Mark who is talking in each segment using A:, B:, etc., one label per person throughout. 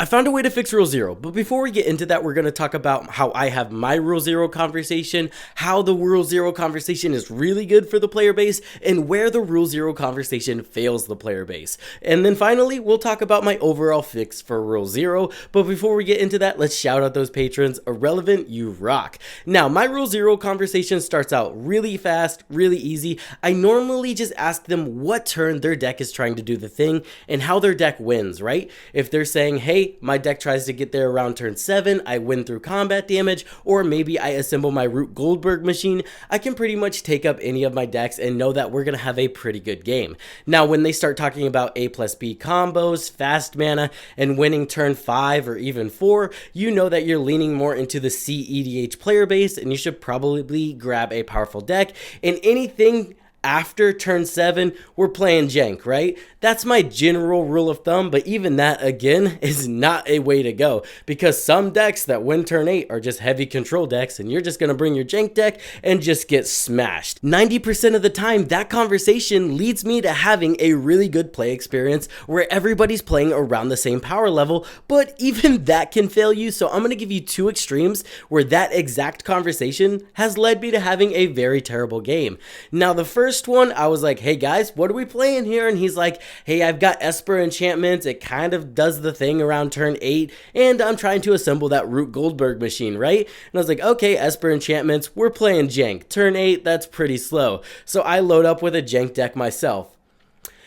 A: I found a way to fix Rule Zero, but before we get into that, we're going to talk about how I have my Rule Zero conversation, how the Rule Zero conversation is really good for the player base, and where the Rule Zero conversation fails the player base. And then finally, we'll talk about my overall fix for Rule Zero, but before we get into that, let's shout out those patrons. Irrelevant, you rock. Now, my Rule Zero conversation starts out really fast, really easy. I normally just ask them what turn their deck is trying to do the thing and how their deck wins, right? If they're saying, hey, my deck tries to get there around turn 7, I win through combat damage, or maybe I assemble my Root Goldberg machine, I can pretty much take up any of my decks and know that we're going to have a pretty good game. Now, when they start talking about A plus B combos, fast mana, and winning turn 5 or even 4, you know that you're leaning more into the CEDH player base, and you should probably grab a powerful deck, and anything after turn 7, we're playing jank, right? That's my general rule of thumb, but even that, again, is not a way to go, because some decks that win turn 8 are just heavy control decks, and you're just going to bring your jank deck and just get smashed. 90% of the time, that conversation leads me to having a really good play experience where everybody's playing around the same power level, but even that can fail you, so I'm going to give you two extremes where that exact conversation has led me to having a very terrible game. Now, the first one, I was like, hey guys, what are we playing here? And he's like, hey, I've got Esper enchantments. It kind of does the thing around turn 8, and I'm trying to assemble that Root Goldberg machine, right? And I was like, okay, Esper enchantments, we're playing jank. Turn 8, that's pretty slow. So I load up with a jank deck myself.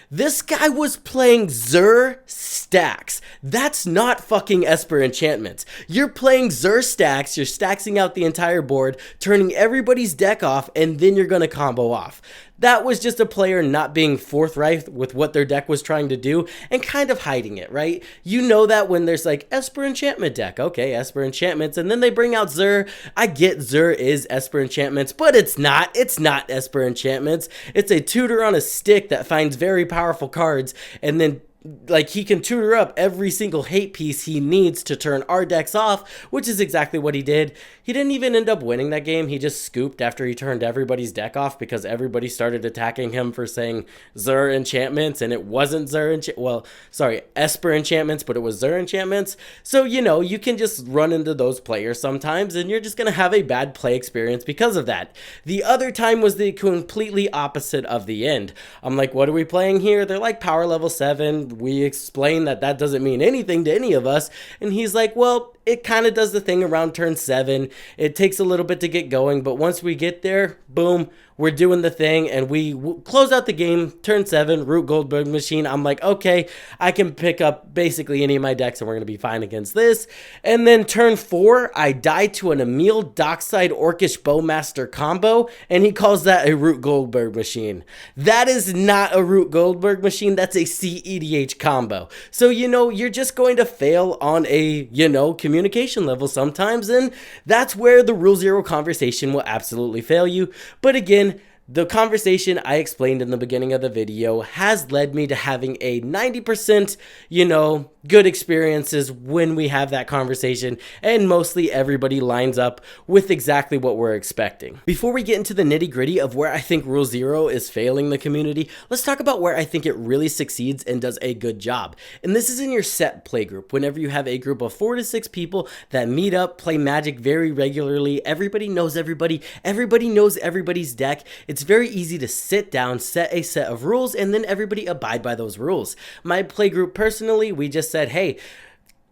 A: This guy was playing Zur stacks. That's not fucking Esper enchantments. You're playing Zur stacks, you're staxing out the entire board, turning everybody's deck off, and then you're gonna combo off. That was just a player not being forthright with what their deck was trying to do and kind of hiding it, right? You know that when there's like Esper enchantment deck, okay, Esper enchantments, and then they bring out Zur. I get Zur is Esper enchantments, but it's not Esper enchantments. It's a tutor on a stick that finds very powerful cards, and then like he can tutor up every single hate piece he needs to turn our decks off, which is exactly what he did. He didn't even end up winning that game. He just scooped after he turned everybody's deck off because everybody started attacking him for saying Zur enchantments, and it wasn't Esper enchantments, but it was Zur enchantments. So, you know, you can just run into those players sometimes, and you're just going to have a bad play experience because of that. The other time was the completely opposite of the end. I'm like, what are we playing here? They're like power level 7. We explain that doesn't mean anything to any of us, and he's like, well, it kind of does the thing around turn 7. It takes a little bit to get going, but once we get there, boom, we're doing the thing, and we close out the game, turn 7, Root Goldberg machine. I'm like, okay, I can pick up basically any of my decks, and we're going to be fine against this. And then turn 4, I die to an Emil Dockside Orcish Bowmaster combo, and he calls that a Root Goldberg machine. That is not a Root Goldberg machine. That's a CEDH combo. So, you know, you're just going to fail on a, you know, communication level sometimes, and that's where the Rule Zero conversation will absolutely fail you. But again, the conversation I explained in the beginning of the video has led me to having a 90%, you know, good experiences when we have that conversation, and mostly everybody lines up with exactly what we're expecting. Before we get into the nitty-gritty of where I think Rule Zero is failing the community, let's talk about where I think it really succeeds and does a good job. And this is in your set play group. Whenever you have a group of 4 to 6 people that meet up, play Magic very regularly, everybody knows everybody knows everybody's deck. It's very easy to sit down, set a set of rules, and then everybody abide by those rules. My play group personally, we just said, hey,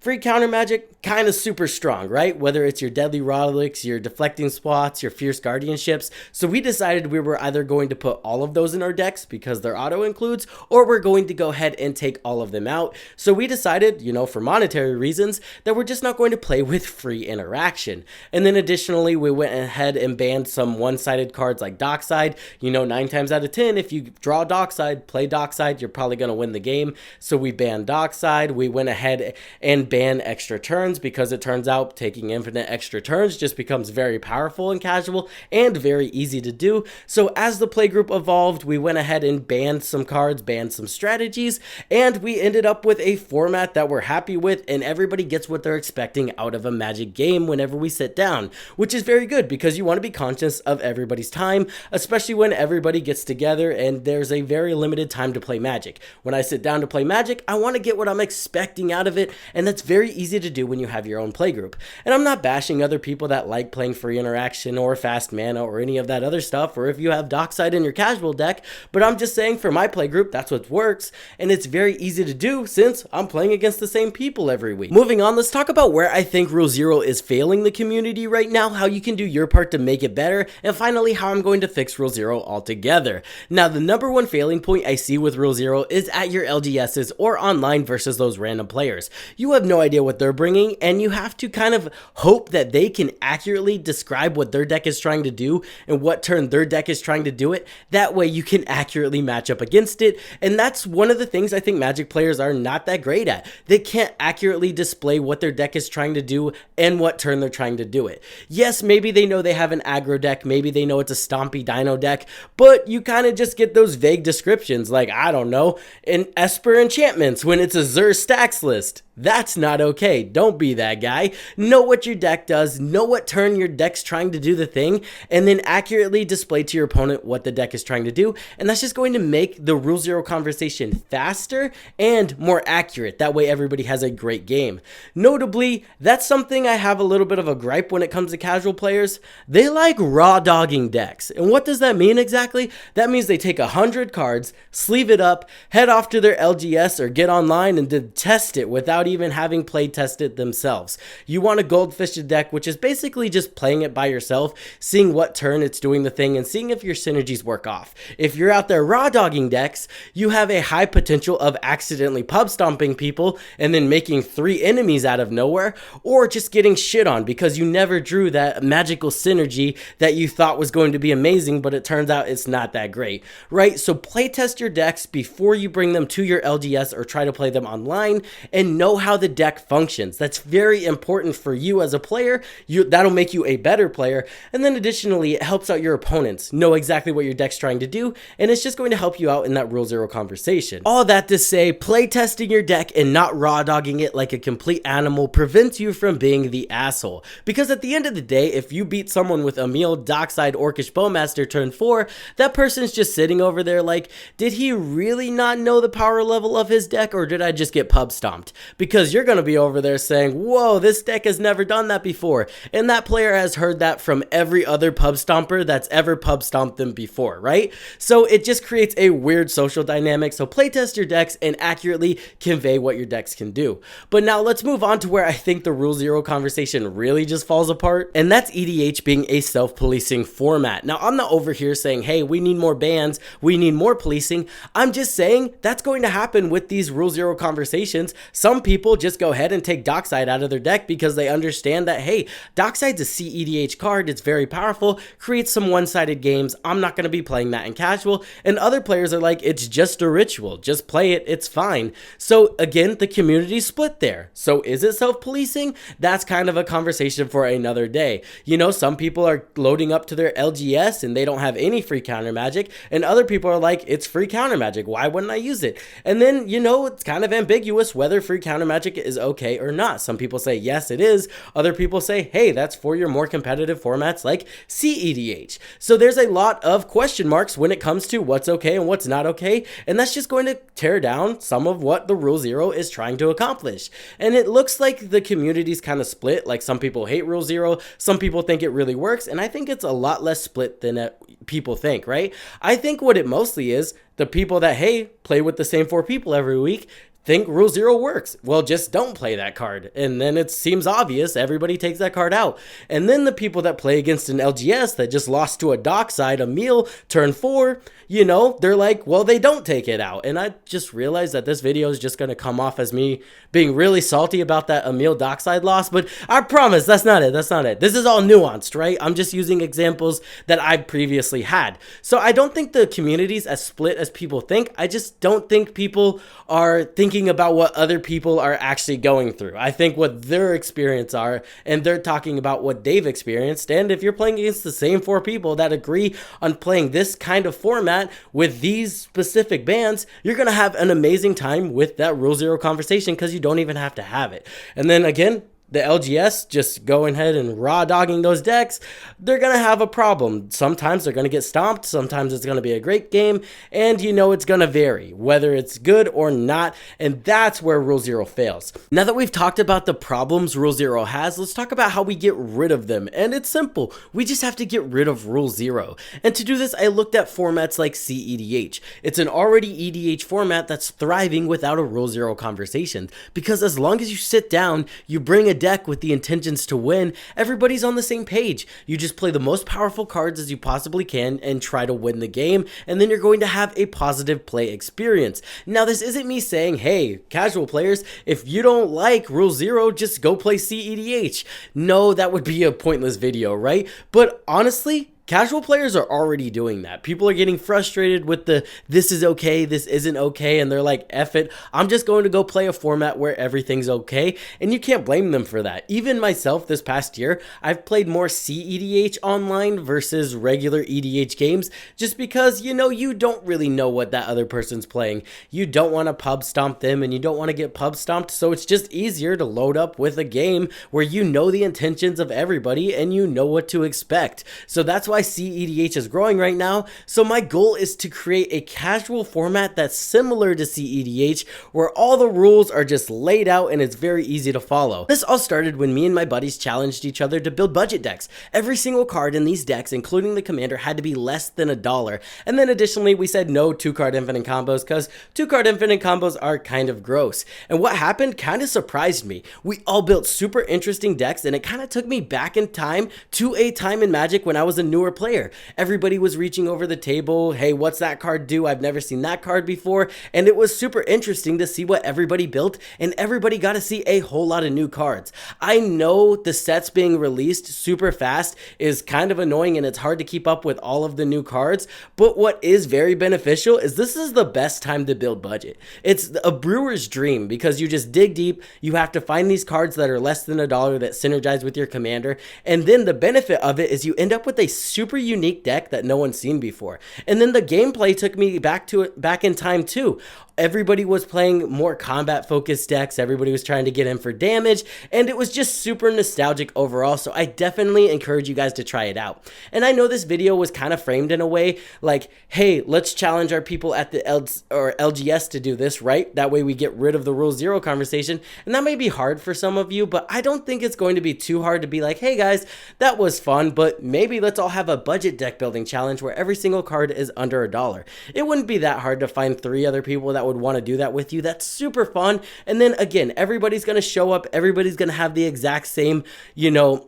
A: free counter magic, kind of super strong, right? Whether it's your Deadly Relics, your Deflecting Spots, your Fierce Guardianships. So we decided we were either going to put all of those in our decks because they're auto includes, or we're going to go ahead and take all of them out. So we decided, you know, for monetary reasons, that we're just not going to play with free interaction. And then additionally, we went ahead and banned some one-sided cards like Dockside. You know, 9 times out of 10, if you draw Dockside, play Dockside, you're probably going to win the game. So we banned Dockside. We went ahead and ban extra turns because it turns out taking infinite extra turns just becomes very powerful and casual and very easy to do. So as the playgroup evolved, we went ahead and banned some cards, banned some strategies, and we ended up with a format that we're happy with, and everybody gets what they're expecting out of a Magic game whenever we sit down, which is very good because you want to be conscious of everybody's time, especially when everybody gets together and there's a very limited time to play Magic. When I sit down to play Magic, I want to get what I'm expecting out of it, and that's it's very easy to do when you have your own playgroup. And I'm not bashing other people that like playing free interaction or fast mana or any of that other stuff, or if you have Dockside in your casual deck, but I'm just saying for my playgroup, that's what works, and it's very easy to do since I'm playing against the same people every week. Moving on, let's talk about where I think Rule Zero is failing the community right now, how you can do your part to make it better, and finally how I'm going to fix Rule Zero altogether. Now, the number one failing point I see with Rule Zero is at your LGSs or online versus those random players. You have no idea what they're bringing, and you have to kind of hope that they can accurately describe what their deck is trying to do and what turn their deck is trying to do it. That way you can accurately match up against it, and that's one of the things I think Magic players are not that great at. They can't accurately display what their deck is trying to do and what turn they're trying to do it. Yes, maybe they know they have an aggro deck, maybe they know it's a stompy dino deck, but you kind of just get those vague descriptions like, I don't know, an Esper enchantments when it's a Xur stacks list. That's not okay. Don't be that guy. Know what your deck does, know what turn your deck's trying to do the thing, and then accurately display to your opponent what the deck is trying to do. And that's just going to make the Rule Zero conversation faster and more accurate. That way everybody has a great game. Notably, that's something I have a little bit of a gripe when it comes to casual players. They like raw dogging decks. And what does that mean exactly? That means they take 100 cards, sleeve it up, head off to their LGS or get online and then test it without even having play tested themselves. You want a goldfish deck, which is basically just playing it by yourself, seeing what turn it's doing the thing, and seeing if your synergies work off. If you're out there raw dogging decks, you have a high potential of accidentally pub stomping people and then making 3 enemies out of nowhere, or just getting shit on because you never drew that magical synergy that you thought was going to be amazing, but it turns out it's not that great, right? So play test your decks before you bring them to your LGS or try to play them online, and know how the deck functions. That's very important for you as a player. That'll make you a better player. And then additionally, it helps out your opponents know exactly what your deck's trying to do, and it's just going to help you out in that Rule Zero conversation. All that to say, play testing your deck and not raw dogging it like a complete animal prevents you from being the asshole. Because at the end of the day, if you beat someone with Emil, Dockside, Orcish Bowmaster turn 4, that person's just sitting over there like, did he really not know the power level of his deck, or did I just get pub stomped? Because you're going to be over there saying, whoa, this deck has never done that before. And that player has heard that from every other pub stomper that's ever pub stomped them before, right? So it just creates a weird social dynamic. So playtest your decks and accurately convey what your decks can do. But now let's move on to where I think the Rule Zero conversation really just falls apart. And that's EDH being a self-policing format. Now, I'm not over here saying, hey, we need more bans, we need more policing. I'm just saying that's going to happen with these Rule Zero conversations. Some people just go ahead and take Dockside out of their deck because they understand that, hey, Dockside's a CEDH card, it's very powerful, creates some one-sided games, I'm not going to be playing that in casual. And other players are like, it's just a ritual, just play it, it's fine. So again, the community's split there. So is it self-policing? That's kind of a conversation for another day. You know, some people are loading up to their LGS and they don't have any free counter magic, and other people are like, it's free counter magic, why wouldn't I use it? And then, you know, it's kind of ambiguous whether free counter magic is okay or not. Some people say yes it is, other people say hey, that's for your more competitive formats like CEDH. So there's a lot of question marks when it comes to what's okay and what's not okay, and that's just going to tear down some of what the Rule Zero is trying to accomplish. And it looks like the community's kind of split, like some people hate Rule Zero, some people think it really works, and I think it's a lot less split than people think, right? I think what it mostly is, the people that, hey, play with the same 4 people every week, think Rule Zero works. Well, just don't play that card. And then it seems obvious, everybody takes that card out. And then the people that play against an LGS that just lost to a Dockside, a meal, turn 4, you know, they're like, well, they don't take it out. And I just realized that this video is just going to come off as me being really salty about that Emil Dockside loss, but I promise that's not it. That's not it. This is all nuanced, right? I'm just using examples that I've previously had. So I don't think the community's as split as people think. I just don't think people are thinking about what other people are actually going through. I think what their experience are, and they're talking about what they've experienced. And if you're playing against the same 4 people that agree on playing this kind of format with these specific bans, you're going to have an amazing time with that Rule Zero conversation because you don't even have to have it. And then again, the LGS just going ahead and raw dogging those decks, they're going to have a problem. Sometimes they're going to get stomped. Sometimes it's going to be a great game. And you know it's going to vary, whether it's good or not. And that's where Rule Zero fails. Now that we've talked about the problems Rule Zero has, let's talk about how we get rid of them. And it's simple. We just have to get rid of Rule Zero. And to do this, I looked at formats like CEDH. It's an already EDH format that's thriving without a Rule Zero conversation. Because as long as you sit down, you bring a deck with the intentions to win, everybody's on the same page. You just play the most powerful cards as you possibly can and try to win the game, and then you're going to have a positive play experience. Now, this isn't me saying, hey, casual players, if you don't like Rule Zero, just go play CEDH. No, that would be a pointless video, right? But honestly, casual players are already doing that. People are getting frustrated with the this is okay, this isn't okay, and they're like, F it, I'm just going to go play a format where everything's okay, and you can't blame them for that. Even myself this past year, I've played more CEDH online versus regular EDH games just because, you know, you don't really know what that other person's playing. You don't want to pub stomp them, and you don't want to get pub stomped, so it's just easier to load up with a game where you know the intentions of everybody and you know what to expect. So that's why CEDH is growing right now. So my goal is to create a casual format that's similar to CEDH, where all the rules are just laid out and it's very easy to follow. This all started when me and my buddies challenged each other to build budget decks. Every single card in these decks, including the commander, had to be less than $1. And then additionally, we said no 2-card infinite combos because 2-card infinite combos are kind of gross. And what happened kind of surprised me. We all built super interesting decks, and it kind of took me back in time to a time in Magic when I was a newer player. Everybody was reaching over the table, hey, what's that card do? I've never seen that card before. And it was super interesting to see what everybody built, and everybody got to see a whole lot of new cards. I know the sets being released super fast is kind of annoying and it's hard to keep up with all of the new cards, but what is very beneficial is this is the best time to build budget. It's a brewer's dream because you just dig deep, you have to find these cards that are less than $1 that synergize with your commander, and then the benefit of it is you end up with a super unique deck that no one's seen before. And then the gameplay took me back in time too. Everybody was playing more combat focused decks, everybody was trying to get in for damage, and it was just super nostalgic overall, so I definitely encourage you guys to try it out. And I know this video was kind of framed in a way like, hey, let's challenge our people at the LGS to do this, right? That way we get rid of the Rule Zero conversation, and that may be hard for some of you, but I don't think it's going to be too hard to be like, hey guys, that was fun, but maybe let's all have a budget deck building challenge where every single card is under $1. It wouldn't be that hard to find 3 other people that would want to do that with you. That's super fun. And then again, everybody's going to show up. Everybody's going to have the exact same, you know,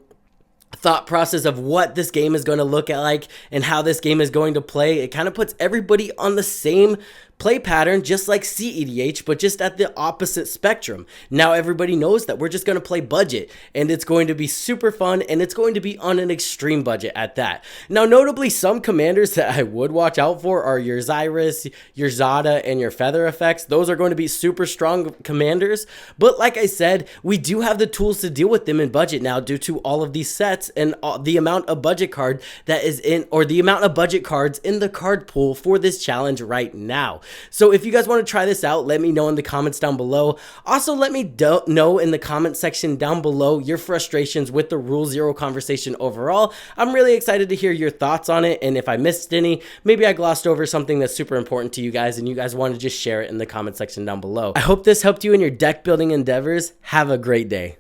A: thought process of what this game is going to look like and how this game is going to play. It kind of puts everybody on the same play pattern, just like CEDH, but just at the opposite spectrum. Now everybody knows that we're just going to play budget, and it's going to be super fun, and it's going to be on an extreme budget at that. Now, notably, some commanders that I would watch out for are your Xyrus, your Zada, and your Feather effects. Those are going to be super strong commanders, but like I said, we do have the tools to deal with them in budget now due to all of these sets and the amount of budget card that is in, or the amount of budget cards in the card pool for this challenge right now. So if you guys want to try this out, let me know in the comments down below. Also, let me know in the comment section down below your frustrations with the Rule Zero conversation overall. I'm really excited to hear your thoughts on it, and if I missed any, maybe I glossed over something that's super important to you guys and you guys want to just share it in the comment section down below. I hope this helped you in your deck building endeavors. Have a great day.